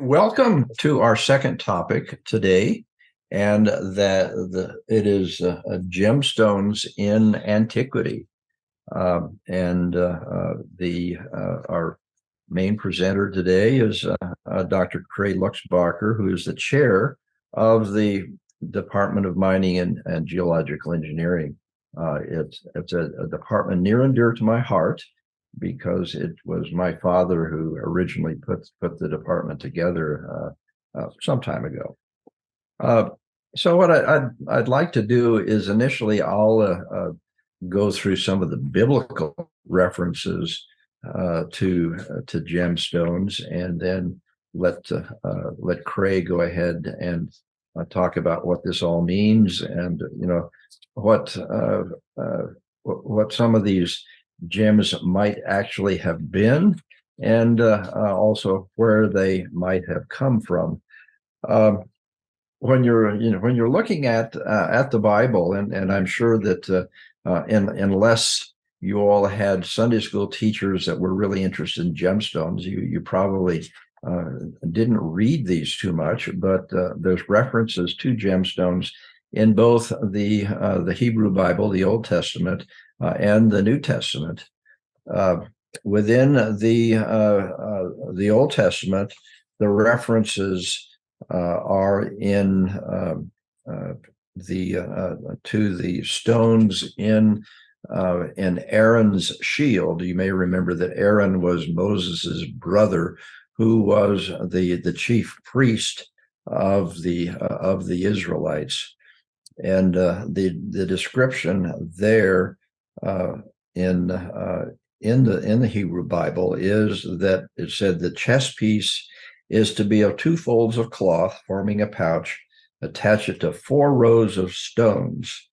Welcome to our second topic today, and it is gemstones in antiquity. And the Our main presenter today is Dr. Kray Luxbacher, who is the chair of the Department of Mining and Geological Engineering. It's a department near and dear to my heart because it was my father who originally put the department together some time ago. Uh, so what I'd like to do is initially I'll go through some of the biblical references to gemstones, and then let Kray go ahead and talk about what this all means, and what what some of these gems might actually have been, and also where they might have come from. Um, when you're looking at the Bible, and I'm sure that unless you all had Sunday school teachers that were really interested in gemstones, you probably didn't read these too much. But there's references to gemstones in both the Hebrew Bible, the Old Testament, and the New Testament. Uh, Within the Old Testament, the references are in the to the stones in Aaron's shield. You may remember that Aaron was Moses's brother, who was the chief priest of the Israelites, and the description there in the Hebrew Bible is that it said the chest piece is to be of two folds of cloth forming a pouch. Attach it to 4 rows of stones.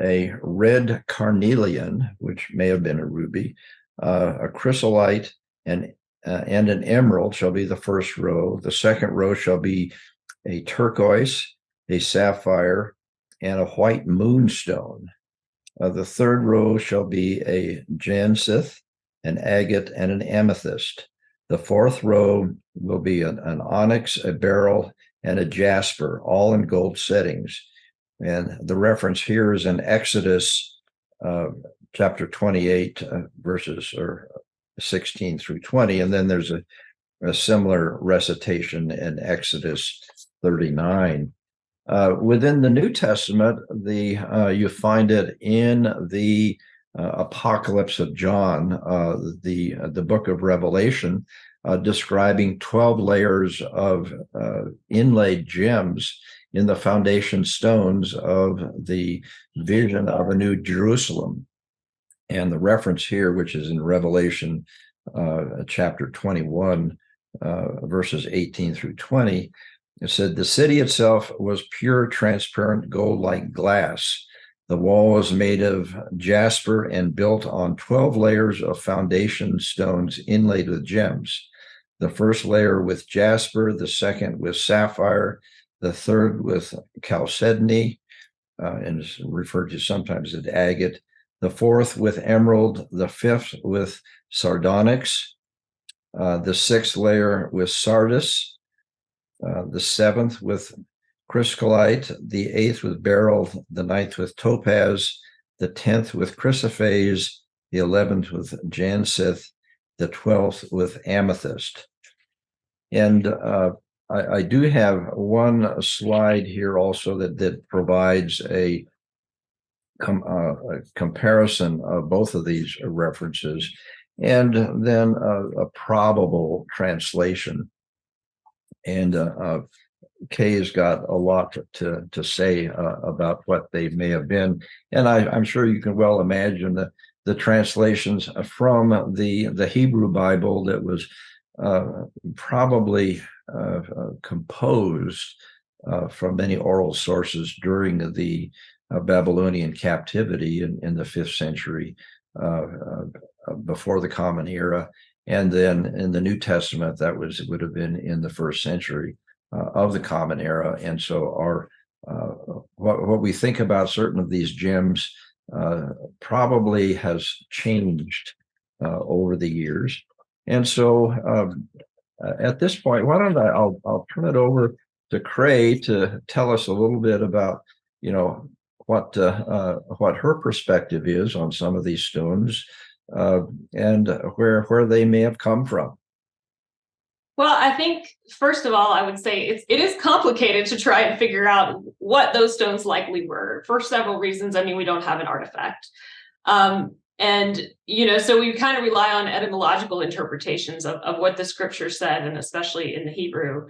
A red carnelian, which may have been a ruby, a chrysolite, and an emerald shall be the first row. The second row shall be a turquoise, a sapphire, and a white moonstone. The third row shall be a jacinth, an agate, and an amethyst. The fourth row will be an onyx, a beryl, and a jasper, all in gold settings. And the reference here is in Exodus chapter 28, verses 16 through 20. And then there's a similar recitation in Exodus 39. Within the New Testament, you find it in the Apocalypse of John, the book of Revelation, describing 12 layers of inlaid gems in the foundation stones of the vision of a new Jerusalem. And the reference here, which is in Revelation chapter 21, verses 18 through 20, it said, the city itself was pure, transparent gold like glass. The wall was made of jasper and built on 12 layers of foundation stones inlaid with gems. The first layer with jasper, the second with sapphire, the third with chalcedony, and is referred to sometimes as agate, the fourth with emerald, the fifth with sardonyx, the sixth layer with sardis, the seventh with chrysolite, the eighth with beryl, the ninth with topaz, the 10th with chrysoprase, the 11th with jacinth, the 12th with amethyst. And I do have one slide here also that provides a comparison of both of these references, and then a probable translation. And Kay has got a lot to say about what they may have been, and I'm sure you can well imagine the translations from the Hebrew Bible that was probably composed from many oral sources during the Babylonian captivity in the 5th century, before the Common Era, and then in the New Testament that would have been in the 1st century of the Common Era. And so our what we think about certain of these gems probably has changed over the years. And so at this point, why don't I'll turn it over to Kray to tell us a little bit about, you know, what her perspective is on some of these stones, uh, and where they may have come from. Well, I think first of all, I would say it is complicated to try and figure out what those stones likely were for several reasons. I mean, we don't have an artifact. And, so we kind of rely on etymological interpretations of what the scripture said, and especially in the Hebrew,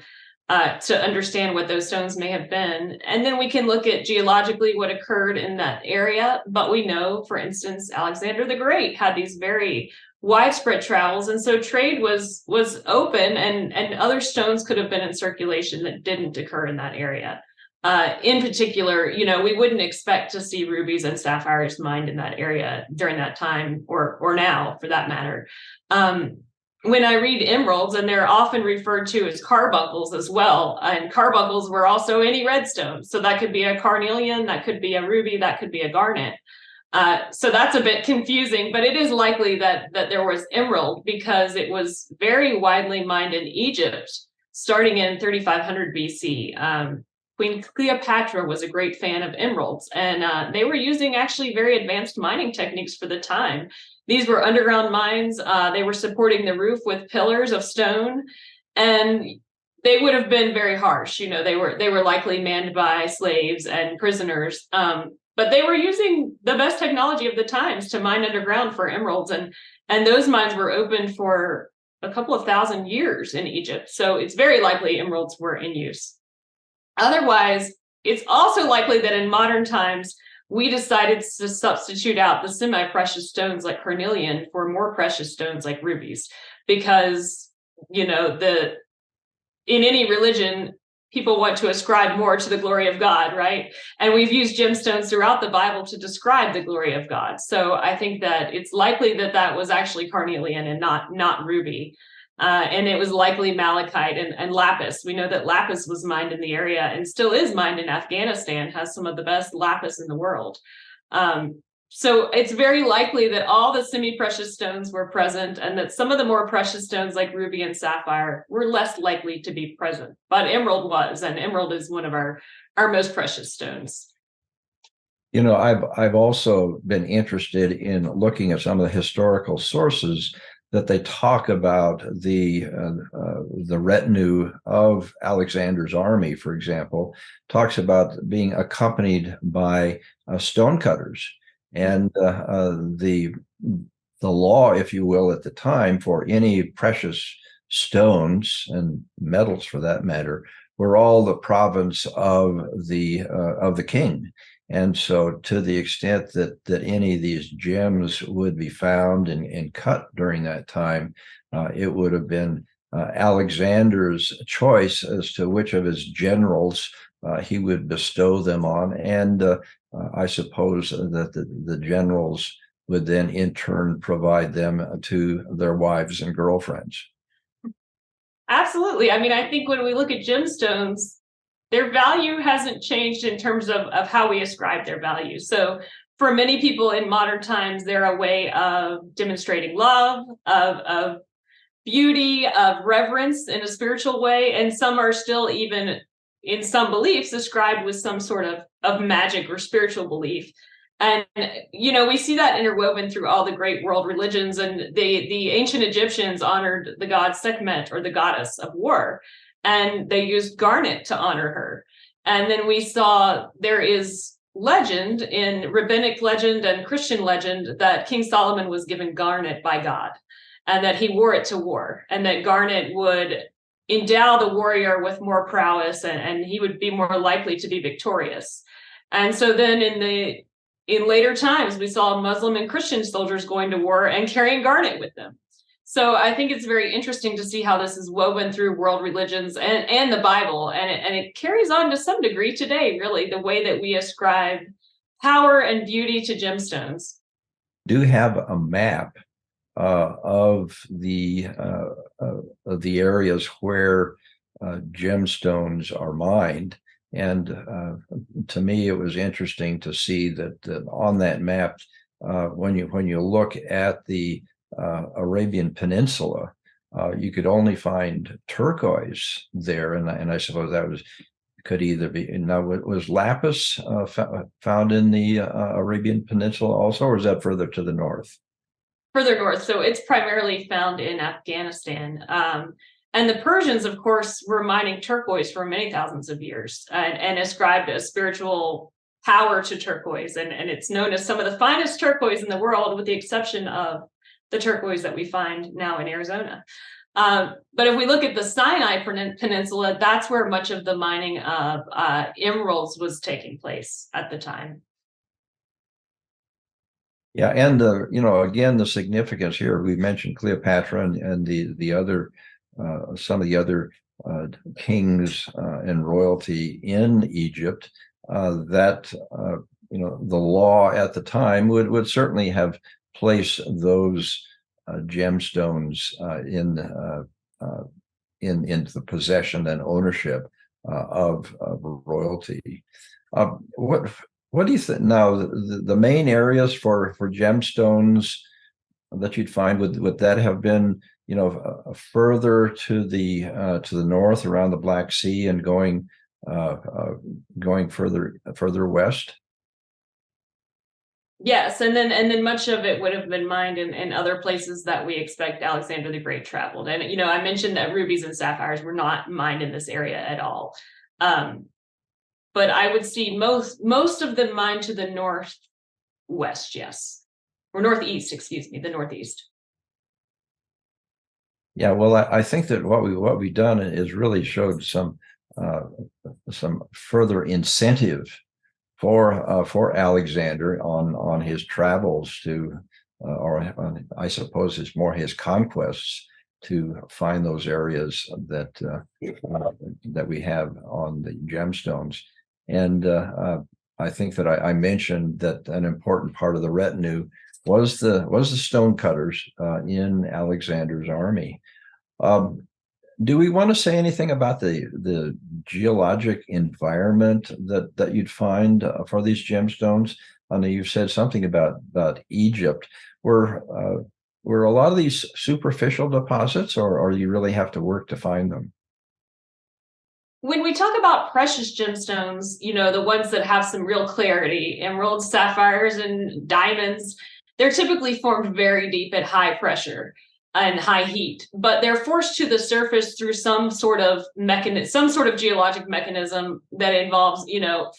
to understand what those stones may have been. And then we can look at geologically what occurred in that area. But we know, for instance, Alexander the Great had these very widespread travels, and so trade was open, and other stones could have been in circulation that didn't occur in that area. In particular, we wouldn't expect to see rubies and sapphires mined in that area during that time, or now for that matter. When I read emeralds, and they're often referred to as carbuncles as well, and carbuncles were also any redstone. So that could be a carnelian, that could be a ruby, that could be a garnet. So that's a bit confusing, but it is likely that there was emerald, because it was very widely mined in Egypt starting in 3500 BC. Queen Cleopatra was a great fan of emeralds, and they were using actually very advanced mining techniques for the time. These were underground mines. They were supporting the roof with pillars of stone, and they would have been very harsh. They were likely manned by slaves and prisoners. But they were using the best technology of the times to mine underground for emeralds, and those mines were open for a couple of thousand years in Egypt. So it's very likely emeralds were in use. Otherwise, it's also likely that in modern times, we decided to substitute out the semi-precious stones like carnelian for more precious stones like rubies, because, in any religion, people want to ascribe more to the glory of God, right? And we've used gemstones throughout the Bible to describe the glory of God. So I think that it's likely that was actually carnelian and not ruby. And it was likely malachite and lapis. We know that lapis was mined in the area and still is mined in Afghanistan, has some of the best lapis in the world. So it's very likely that all the semi-precious stones were present, and that some of the more precious stones like ruby and sapphire were less likely to be present. But emerald was, and emerald is one of our most precious stones. I've also been interested in looking at some of the historical sources that they talk about the retinue of Alexander's army, for example, talks about being accompanied by stonecutters. And the law, if you will, at the time for any precious stones and metals, for that matter, were all the province of the king. And so, to the extent that any of these gems would be found and cut during that time, it would have been Alexander's choice as to which of his generals he would bestow them on, and I suppose that the generals would then in turn provide them to their wives and girlfriends. Absolutely. I mean, I think when we look at gemstones, their value hasn't changed in terms of how we ascribe their value. So for many people in modern times, they're a way of demonstrating love, of beauty, of reverence in a spiritual way. And some are still, even in some beliefs, ascribed with some sort of magic or spiritual belief. And, we see that interwoven through all the great world religions. And the ancient Egyptians honored the god Sekhmet, or the goddess of war, and they used garnet to honor her. And then we saw there is legend, in rabbinic legend and Christian legend, that King Solomon was given garnet by God, and that he wore it to war, and that garnet would endow the warrior with more prowess, and he would be more likely to be victorious. And so then in later times, we saw Muslim and Christian soldiers going to war and carrying garnet with them. So I think it's very interesting to see how this is woven through world religions and the Bible. And it carries on to some degree today, really, the way that we ascribe power and beauty to gemstones. Do have a map of the areas where gemstones are mined. And to me, it was interesting to see that on that map, when you look at the Arabian Peninsula, you could only find turquoise there, and I suppose that could either be. Now, was lapis found in the Arabian Peninsula also, or is that further to the north? Further north, so it's primarily found in Afghanistan. And the Persians, of course, were mining turquoise for many thousands of years, and ascribed a spiritual power to turquoise. And it's known as some of the finest turquoise in the world, with the exception of the turquoise that we find now in Arizona. But if we look at the Sinai Peninsula, that's where much of the mining of emeralds was taking place at the time. Yeah, and again, the significance here. We mentioned Cleopatra and the other some of the other kings and royalty in Egypt. That the law at the time would certainly have placed those gemstones into the possession and ownership of royalty. What do you think now? The main areas for gemstones that you'd find, would that have been further to the north around the Black Sea and going further west? Yes, and then much of it would have been mined in other places that we expect Alexander the Great traveled. And I mentioned that rubies and sapphires were not mined in this area at all. But I would see most of them mined to the northwest, yes, or northeast, excuse me, the northeast. Yeah, well, I think that what we've done is really showed some further incentive for Alexander on his travels or I suppose it's more his conquests, to find those areas that we have on the gemstones. And I think that I mentioned that an important part of the retinue was the stonecutters in Alexander's army. Do we want to say anything about the geologic environment that you'd find for these gemstones? I know you've said something about Egypt. Were a lot of these superficial deposits, or you really have to work to find them? When we talk about precious gemstones, the ones that have some real clarity, emeralds, sapphires, and diamonds, they're typically formed very deep at high pressure and high heat, but they're forced to the surface through some sort of geologic mechanism that involves,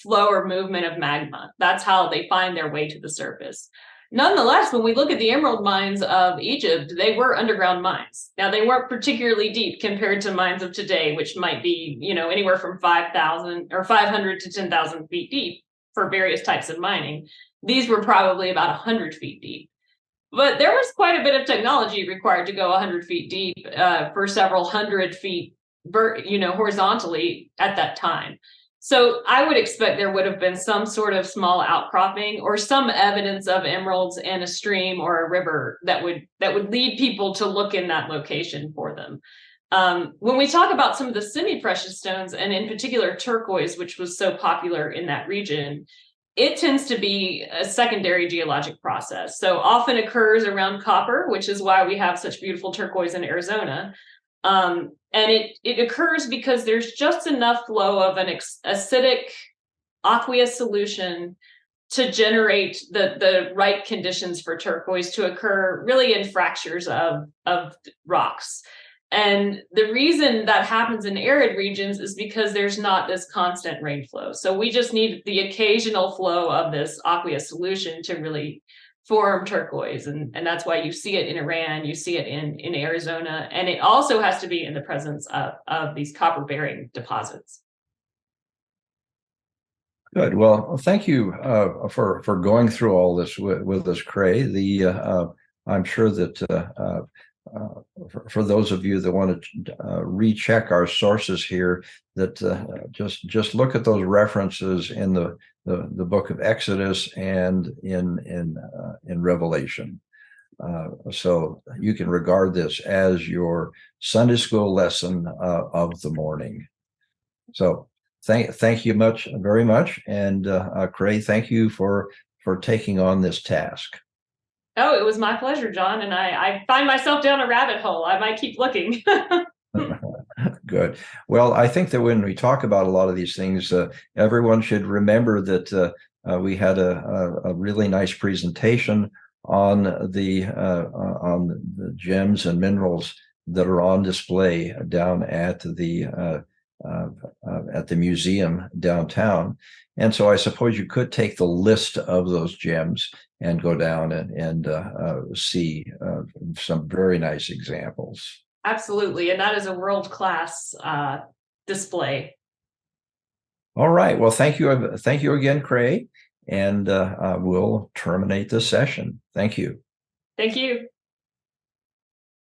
flow or movement of magma. That's how they find their way to the surface. Nonetheless, when we look at the emerald mines of Egypt, they were underground mines. Now, they weren't particularly deep compared to mines of today, which might be, anywhere from 5,000 or 500 to 10,000 feet deep for various types of mining. These were probably about 100 feet deep. But there was quite a bit of technology required to go 100 feet deep for several hundred feet, horizontally at that time. So I would expect there would have been some sort of small outcropping or some evidence of emeralds in a stream or a river that would lead people to look in that location for them. When we talk about some of the semi-precious stones, and in particular turquoise, which was so popular in that region, it tends to be a secondary geologic process. So often occurs around copper, which is why we have such beautiful turquoise in Arizona. And it occurs because there's just enough flow of an acidic aqueous solution to generate the right conditions for turquoise to occur, really in fractures of rocks. And the reason that happens in arid regions is because there's not this constant rain flow. So we just need the occasional flow of this aqueous solution to really form turquoise. And that's why you see it in Iran, you see it in Arizona, and it also has to be in the presence of these copper-bearing deposits. Good. Well, thank you for going through all this with us, Kray. I'm sure that for those of you that want to recheck our sources here, that just look at those references in the book of Exodus and in Revelation. So you can regard this as your Sunday school lesson of the morning. So thank you very much, and Kray, thank you for taking on this task. Oh, it was my pleasure, John. And I find myself down a rabbit hole. I might keep looking. Good. Well, I think that when we talk about a lot of these things, everyone should remember that we had a really nice presentation on the gems and minerals that are on display down at the museum downtown. And so I suppose you could take the list of those gems and go down and see some very nice examples. Absolutely. And that is a world-class display. All right. Well, thank you. Thank you again, Kray. And we'll terminate this session. Thank you. Thank you.